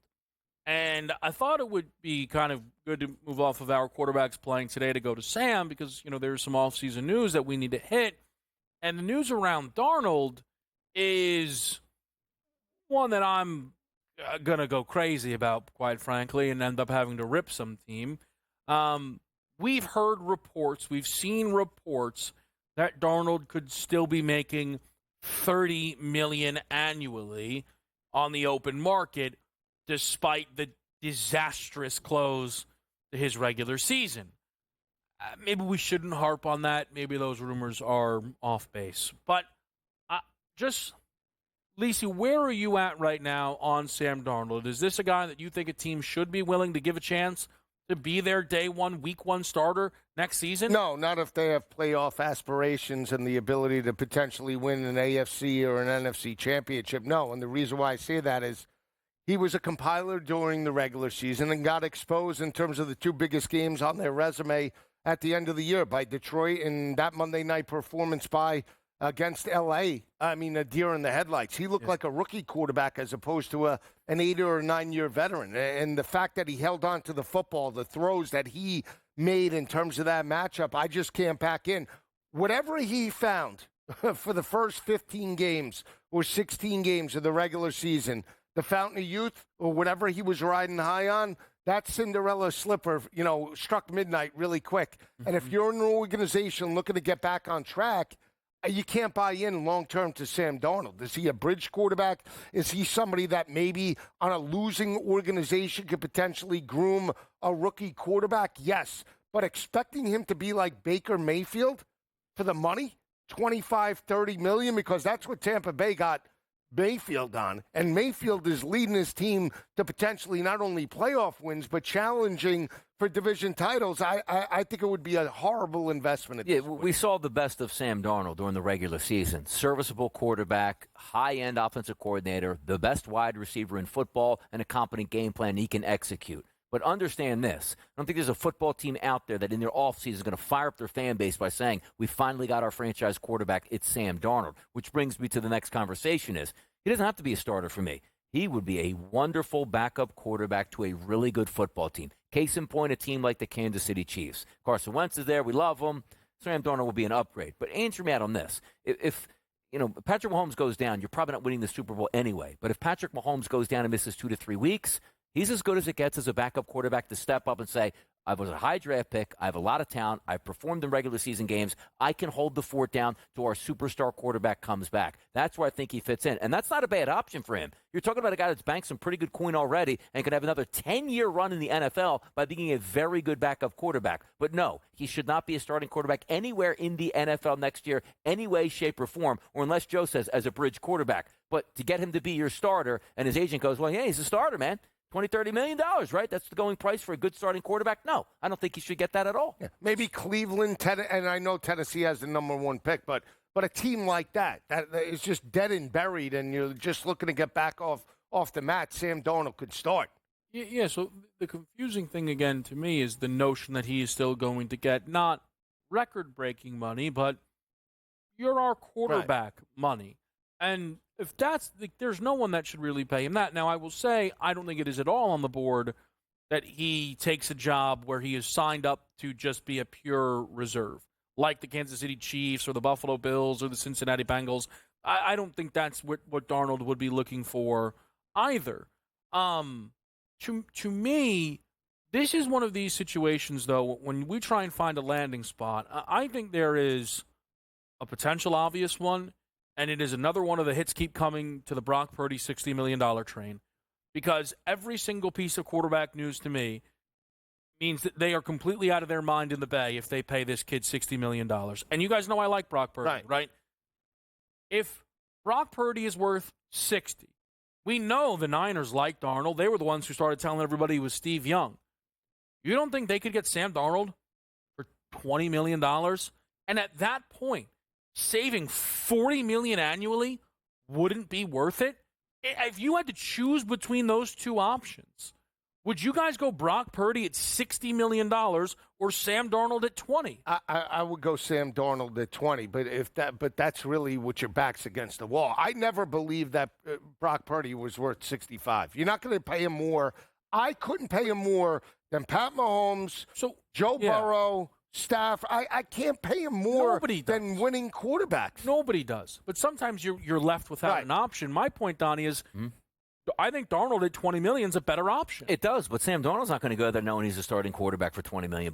And I thought it would be kind of good to move off of our quarterbacks playing today to go to Sam because, there's some offseason news that we need to hit. And the news around Darnold is one that I'm going to go crazy about, quite frankly, and end up having to rip some team. We've heard reports, we've seen reports that Darnold could still be making $30 million annually on the open market, despite the disastrous close to his regular season. Maybe we shouldn't harp on that. Maybe those rumors are off base. But Lisi, where are you at right now on Sam Darnold? Is this a guy that you think a team should be willing to give a chance to be their day one, week one starter next season? No, not if they have playoff aspirations and the ability to potentially win an AFC or an NFC championship. No, and the reason why I say that is he was a compiler during the regular season and got exposed in terms of the two biggest games on their resume at the end of the year by Detroit and that Monday night performance against L.A. I mean, a deer in the headlights. He looked like a rookie quarterback as opposed to an 8 or 9 year veteran. And the fact that he held on to the football, the throws that he made in terms of that matchup, I just can't pack in. Whatever he found for the first 15 games or 16 games of the regular season, the fountain of youth or whatever he was riding high on, that Cinderella slipper, struck midnight really quick. Mm-hmm. And if you're an organization looking to get back on track, you can't buy in long-term to Sam Darnold. Is he a bridge quarterback? Is he somebody that maybe on a losing organization could potentially groom a rookie quarterback? Yes. But expecting him to be like Baker Mayfield for the money, $25, $30 million, because that's what Tampa Bay got Mayfield on. And Mayfield is leading his team to potentially not only playoff wins, but challenging for division titles. I think it would be a horrible investment. We saw the best of Sam Darnold during the regular season. Serviceable quarterback, high-end offensive coordinator, the best wide receiver in football, and a competent game plan he can execute. But understand this. I don't think there's a football team out there that in their offseason is going to fire up their fan base by saying, we finally got our franchise quarterback, it's Sam Darnold. Which brings me to the next conversation is, he doesn't have to be a starter for me. he would be a wonderful backup quarterback to a really good football team. Case in point, a team like the Kansas City Chiefs. Carson Wentz is there. We love him. Sam Darnold will be an upgrade. But answer me out on this. If Patrick Mahomes goes down, you're probably not winning the Super Bowl anyway. But if Patrick Mahomes goes down and misses 2 to 3 weeks, he's as good as it gets as a backup quarterback to step up and say, I was a high draft pick. I have a lot of talent. I've performed in regular season games. I can hold the fort down till our superstar quarterback comes back. That's where I think he fits in. And that's not a bad option for him. You're talking about a guy that's banked some pretty good coin already and can have another 10-year run in the NFL by being a very good backup quarterback. But no, he should not be a starting quarterback anywhere in the NFL next year, any way, shape, or form, or unless Joe says as a bridge quarterback. But to get him to be your starter and his agent goes, well, yeah, he's a starter, man. $20, $30 million, right? That's the going price for a good starting quarterback? No, I don't think he should get that at all. Yeah. Maybe Cleveland, and I know Tennessee has the number 1 pick, but a team like that is just dead and buried, and you're just looking to get back off the mat, Sam Darnold could start. Yeah, so the confusing thing again to me is the notion that he is still going to get not record-breaking money, but you're our quarterback money. And if that's there's no one that should really pay him that. Now, I will say I don't think it is at all on the board that he takes a job where he is signed up to just be a pure reserve, like the Kansas City Chiefs or the Buffalo Bills or the Cincinnati Bengals. I don't think that's what Darnold would be looking for either. To me, this is one of these situations, though, when we try and find a landing spot, I think there is a potential obvious one. And it is another one of the hits keep coming to the Brock Purdy $60 million train, because every single piece of quarterback news to me means that they are completely out of their mind in the Bay if they pay this kid $60 million. And you guys know I like Brock Purdy, right? If Brock Purdy is worth 60, we know the Niners like Darnold. They were the ones who started telling everybody he was Steve Young. You don't think they could get Sam Darnold for $20 million? And at that point, saving $40 million annually wouldn't be worth it? If you had to choose between those two options, would you guys go Brock Purdy at $60 million or Sam Darnold at 20? I would go Sam Darnold at 20, but that's really what your back's against the wall. I never believed that Brock Purdy was worth 65. You're not going to pay him more. I couldn't pay him more than Pat Mahomes, Joe Burrow, staff. I can't pay him more than winning quarterbacks. Nobody does. But sometimes you're left without an option. My point, Donnie, is I think Darnold at $20 million is a better option. It does, but Sam Darnold's not going to go there knowing he's a starting quarterback for $20 million.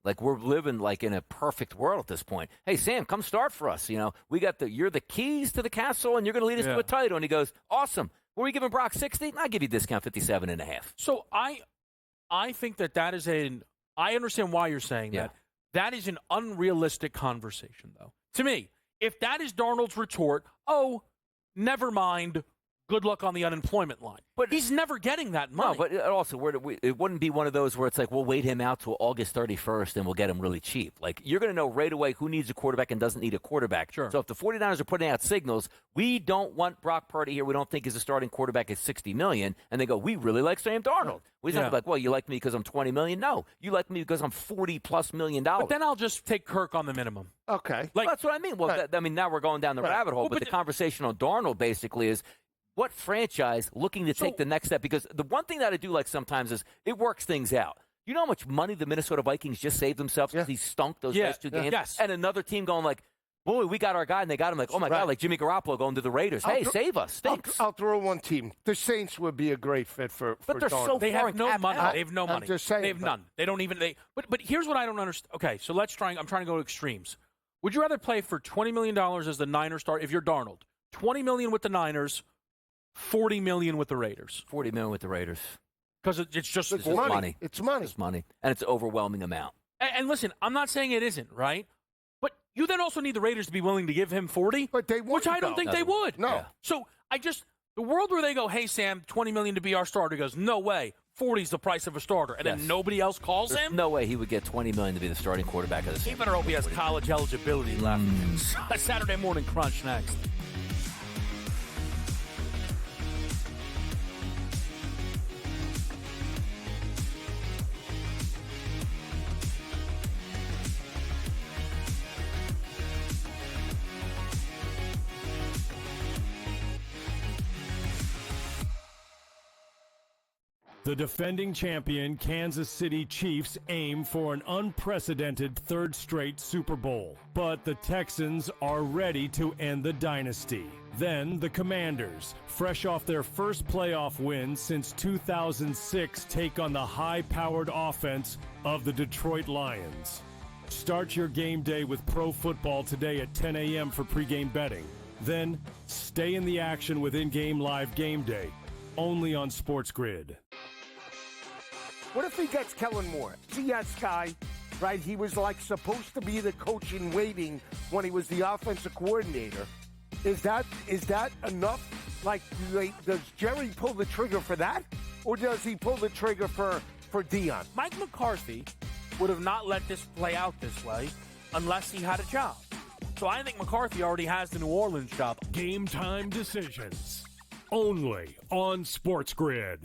Like, we're living like in a perfect world at this point. Hey, Sam, come start for us. You know, you're the keys to the castle, and you're going to lead us to a title. And he goes, awesome. Were we giving Brock 60? I'll give you a discount 57.5. So I think that is I understand why you're saying that. That is an unrealistic conversation, though. To me, if that is Darnold's retort, never mind, good luck on the unemployment line. But he's never getting that money. No, but also, it wouldn't be one of those where it's like, we'll wait him out till August 31st and we'll get him really cheap. Like, you're going to know right away who needs a quarterback and doesn't need a quarterback. Sure. So if the 49ers are putting out signals, we don't want Brock Purdy here, we don't think he's a starting quarterback at $60 million, and they go, we really like Sam Darnold. We're not like, well, you like me because I'm $20 million? No, you like me because I'm $40+ million. But then I'll just take Kirk on the minimum. Okay. Well, that's what I mean. Well, now we're going down the rabbit hole, but the conversation on Darnold basically is, what franchise looking to take the next step? Because the one thing that I do like sometimes is it works things out. You know how much money the Minnesota Vikings just saved themselves because he stunk those last two games? Yes. And another team going like, boy, we got our guy, and they got him like, oh, my God, like Jimmy Garoppolo going to the Raiders. Hey, save us. Stinks. I'll throw one team. The Saints would be a great fit for But they're Darnold. so They have no money. They have no money. I'm just saying. They have none. They don't even But here's what I don't understand. Okay, so I'm trying to go to extremes. Would you rather play for $20 million as the Niners star if you're Darnold? $20 million with the Niners, $40 million with the Raiders. $40 million with the Raiders. Because it's just money. It's money. It's money. And it's an overwhelming amount. And listen, I'm not saying it isn't, right? But you then also need the Raiders to be willing to give him 40, but they wouldn't, which I don't think they would. No. Yeah. So the world where they go, hey, Sam, $20 million to be our starter, goes, no way. 40 is the price of a starter. And then nobody else calls There's him? no way he would get $20 million to be the starting quarterback of the team. He better hope he has college eligibility left. Saturday morning crunch next. The defending champion Kansas City Chiefs aim for an unprecedented third straight Super Bowl, but the Texans are ready to end the dynasty. Then the Commanders, fresh off their first playoff win since 2006, take on the high-powered offense of the Detroit Lions. Start your game day with pro football today at 10 a.m. for pregame betting. Then stay in the action with in-game live game day, only on SportsGrid. What if he gets Kellen Moore? CS guy, right? He was like supposed to be the coach in waiting when he was the offensive coordinator. Is that enough? Like, does Jerry pull the trigger for that? Or does he pull the trigger for Dion? Mike McCarthy would have not let this play out this way unless he had a job. So I think McCarthy already has the New Orleans job. Game time decisions, only on SportsGrid.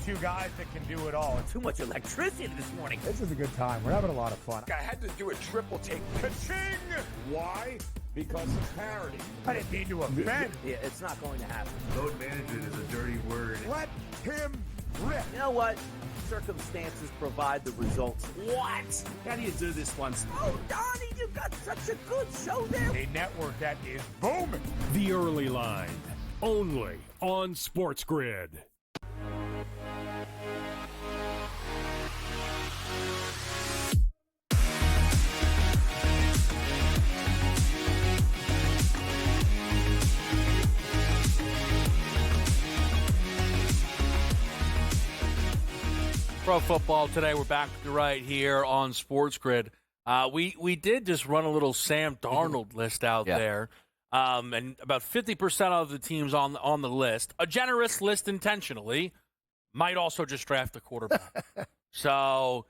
Two guys that can do it all. Too much electricity this morning. This is a good time. We're having a lot of fun. I had to do a triple take. Ka-ching! Why? Because of parity. I didn't mean to offend. Yeah, it's not going to happen. Load management is a dirty word. Let him rip. You know what? Circumstances provide the results. What? How do you do this once? Oh, Donnie, you got such a good show there. A network that is booming. The Early Line, only on SportsGrid. Pro football today. We're back right here on SportsGrid. We did just run a little Sam Darnold list out there, and about 50% of the teams on the list, a generous list intentionally, might also just draft a quarterback. So,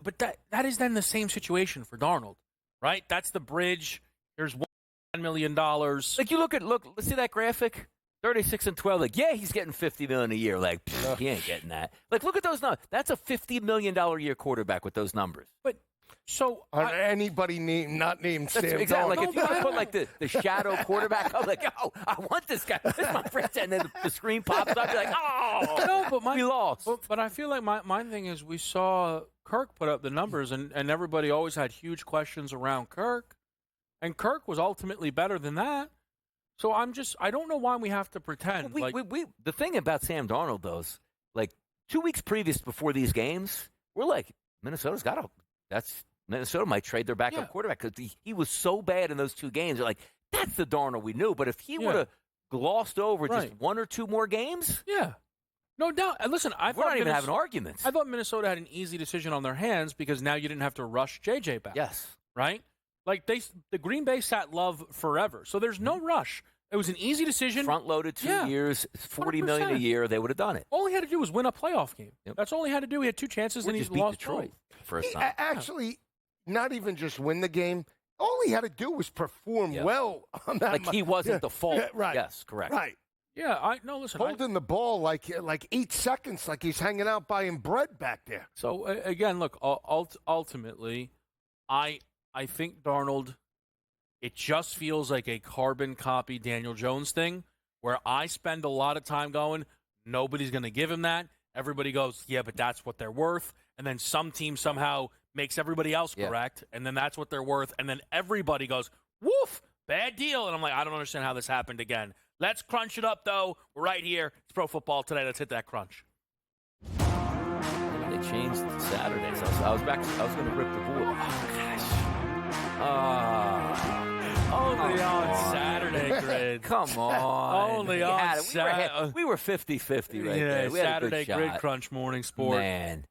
but that is then the same situation for Darnold, right? That's the bridge. There's $1 million. Like let's see that graphic. 36-12. Like, yeah, he's getting $50 million a year. Like, he ain't getting that. Like, look at those numbers. That's a $50 million a year quarterback with those numbers. But so anybody not named Sam exactly. Darnold. Like, if you could put like the shadow quarterback, I'm like, oh, I want this guy. This is my friend. And then the screen pops up. You're like, oh, no, but we lost. But I feel like my thing is we saw Kirk put up the numbers, and everybody always had huge questions around Kirk, and Kirk was ultimately better than that. So I don't know why we have to pretend. The thing about Sam Darnold, though, is like 2 weeks previous before these games, we're like, Minnesota might trade their backup quarterback because he was so bad in those two games. They're like, that's the Darnold we knew. But if he would have glossed over just one or two more games, no doubt. And listen, we're not even having arguments. I thought Minnesota had an easy decision on their hands because now you didn't have to rush JJ back. Yes, right. Like the Green Bay sat Love forever, so there's no rush. It was an easy decision. Front-loaded 2 years, $40 million a year. They would have done it. All he had to do was win a playoff game. Yep. That's all he had to do. He had two chances, and he beat lost Detroit first time. Actually, not even just win the game. All he had to do was perform well on that. Like he wasn't the fault. Right. Yes, correct. Right. Yeah, listen. Holding the ball like 8 seconds, like he's hanging out buying bread back there. So, again, look, ultimately, I think Darnold, it just feels like a carbon copy Daniel Jones thing where I spend a lot of time going, nobody's going to give him that. Everybody goes, yeah, but that's what they're worth. And then some team somehow makes everybody else correct, and then that's what they're worth. And then everybody goes, woof, bad deal. And I'm like, I don't understand how this happened again. Let's crunch it up, though. We're right here. It's Pro Football Today. Let's hit that crunch. They changed Saturdays. I was going to rip the board. Oh, gosh. Only on Saturday Grid. Come on. Only on Saturday. We were 50-50 right there. We Saturday had a good Grid shot. Crunch Morning Sport. Man.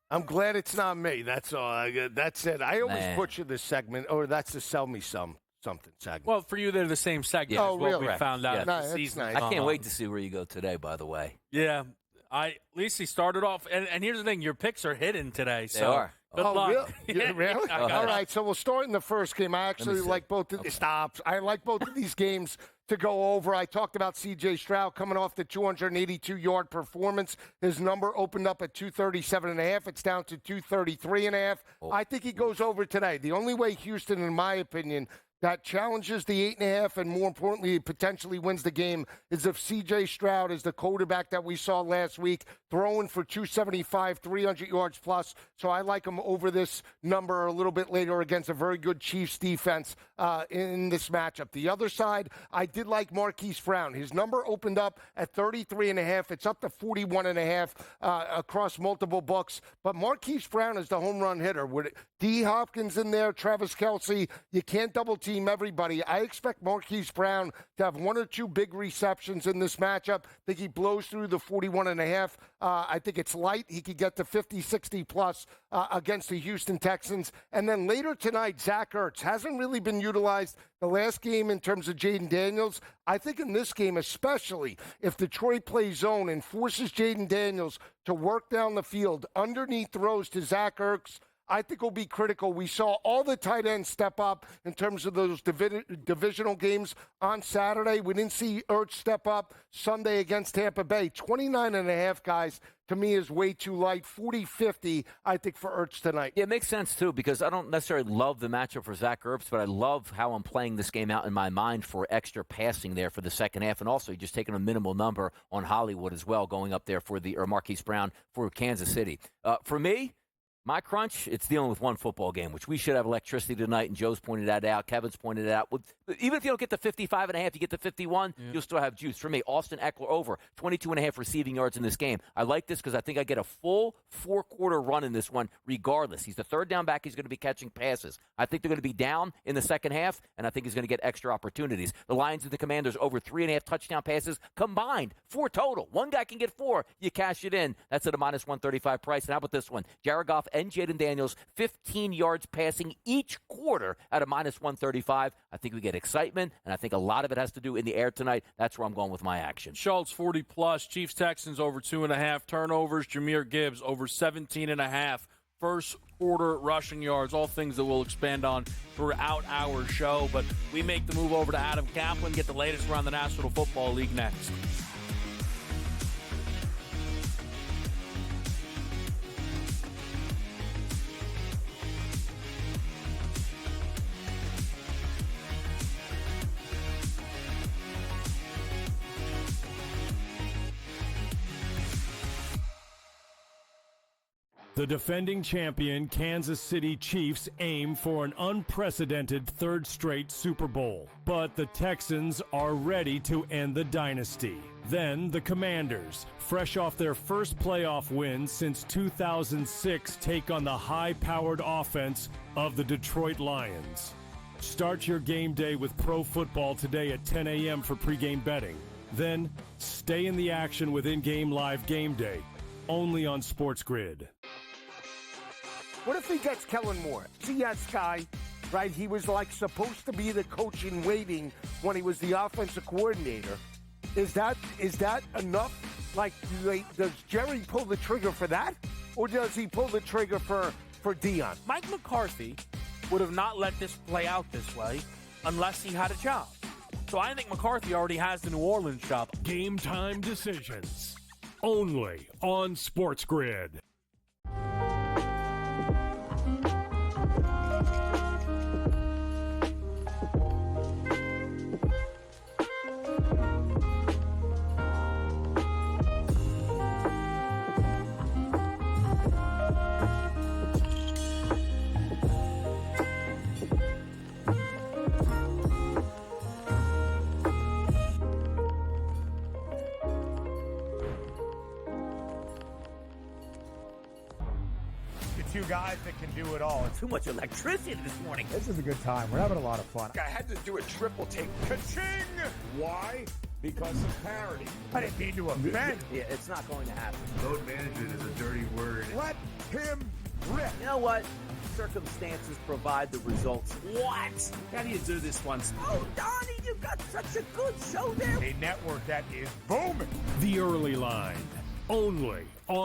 I'm glad it's not me. That's all. That's it. I always butcher this segment, or that's to sell me some. something segment. Well, for you, they're the same segment. Oh, is what really? we found out. Yeah. as No, the that's season nice. I can't wait to see where you go today, by the way. Yeah. Lisi started off, and here's the thing: your picks are hidden today. They So are. good luck. Really? Yeah, really? All right, so we'll start in the first game. I actually like both of I like both of these games to go over. I talked about C.J. Stroud coming off the 282-yard performance. His number opened up at 237.5. It's down to 233.5. I think he goes over today. The only way Houston, in my opinion, that challenges the 8.5 and, more importantly, potentially wins the game is if C.J. Stroud is the quarterback that we saw last week, throwing for 275, 300 yards plus. So I like him over this number a little bit later against a very good Chiefs defense in this matchup. The other side, I did like Marquise Brown. His number opened up at 33.5. It's up to 41.5 across multiple books. But Marquise Brown is the home run hitter. With D. Hopkins in there, Travis Kelce, you can't double team everybody. I expect Marquise Brown to have one or two big receptions in this matchup. I think he blows through the 41.5. I think it's light. He could get to 50, 60 plus against the Houston Texans. And then later tonight, Zach Ertz hasn't really been utilized the last game in terms of Jaden Daniels. I think in this game, especially if Detroit plays zone and forces Jaden Daniels to work down the field underneath throws to Zach Ertz, I think will be critical. We saw all the tight ends step up in terms of those divisional games on Saturday. We didn't see Ertz step up Sunday against Tampa Bay. 29.5, guys, to me is way too light. 40-50, I think, for Ertz tonight. Yeah, it makes sense, too, because I don't necessarily love the matchup for Zach Ertz, but I love how I'm playing this game out in my mind for extra passing there for the second half, and also just taking a minimal number on Hollywood as well, going up there for or Marquise Brown for Kansas City. For me, my crunch, it's dealing with one football game, which we should have electricity tonight, and Joe's pointed that out. Kevin's pointed it out. Even if you don't get to 55.5, you get to 51, you'll still have juice. For me, Austin Eckler over 22.5 receiving yards in this game. I like this because I think I get a full four-quarter run in this one regardless. He's the third down back. He's going to be catching passes. I think they're going to be down in the second half, and I think he's going to get extra opportunities. The Lions and the Commanders over 3.5 touchdown passes combined, 4 total. One guy can get 4. You cash it in. That's at a minus 135 price. And how about this one? Jared Goff and Jaden Daniels, 15 yards passing each quarter at a minus 135. I think we get excitement, and I think a lot of it has to do in the air tonight. That's where I'm going with my action. Schultz, 40-plus. Chiefs, Texans, over 2.5. Turnovers, Jahmyr Gibbs, over 17.5. First quarter rushing yards, all things that we'll expand on throughout our show. But we make the move over to Adam Kaplan, get the latest around the National Football League next. The defending champion Kansas City Chiefs aim for an unprecedented third straight Super Bowl. But the Texans are ready to end the dynasty. Then the Commanders, fresh off their first playoff win since 2006, take on the high-powered offense of the Detroit Lions. Start your game day with pro football today at 10 a.m. for pregame betting. Then stay in the action with in-game live game day, only on SportsGrid. What if he gets Kellen Moore? CS guy, right? He was like supposed to be the coach in waiting when he was the offensive coordinator. Is that enough? Like, does Jerry pull the trigger for that? Or does he pull the trigger for Dion? Mike McCarthy would have not let this play out this way unless he had a job. So I think McCarthy already has the New Orleans job. Game time decisions, only on SportsGrid. Two guys that can do it all. Too much electricity this morning. This is a good time. We're having a lot of fun. I had to do a triple take. Ka-ching! Why? Because of parity. I didn't mean to offend. Yeah, it's not going to happen. Load management is a dirty word. Let him rip. You know what? circumstances provide the results. What? How do you do this one? Oh, Donnie, you got such a good show there. A network that is booming. The Early Line, only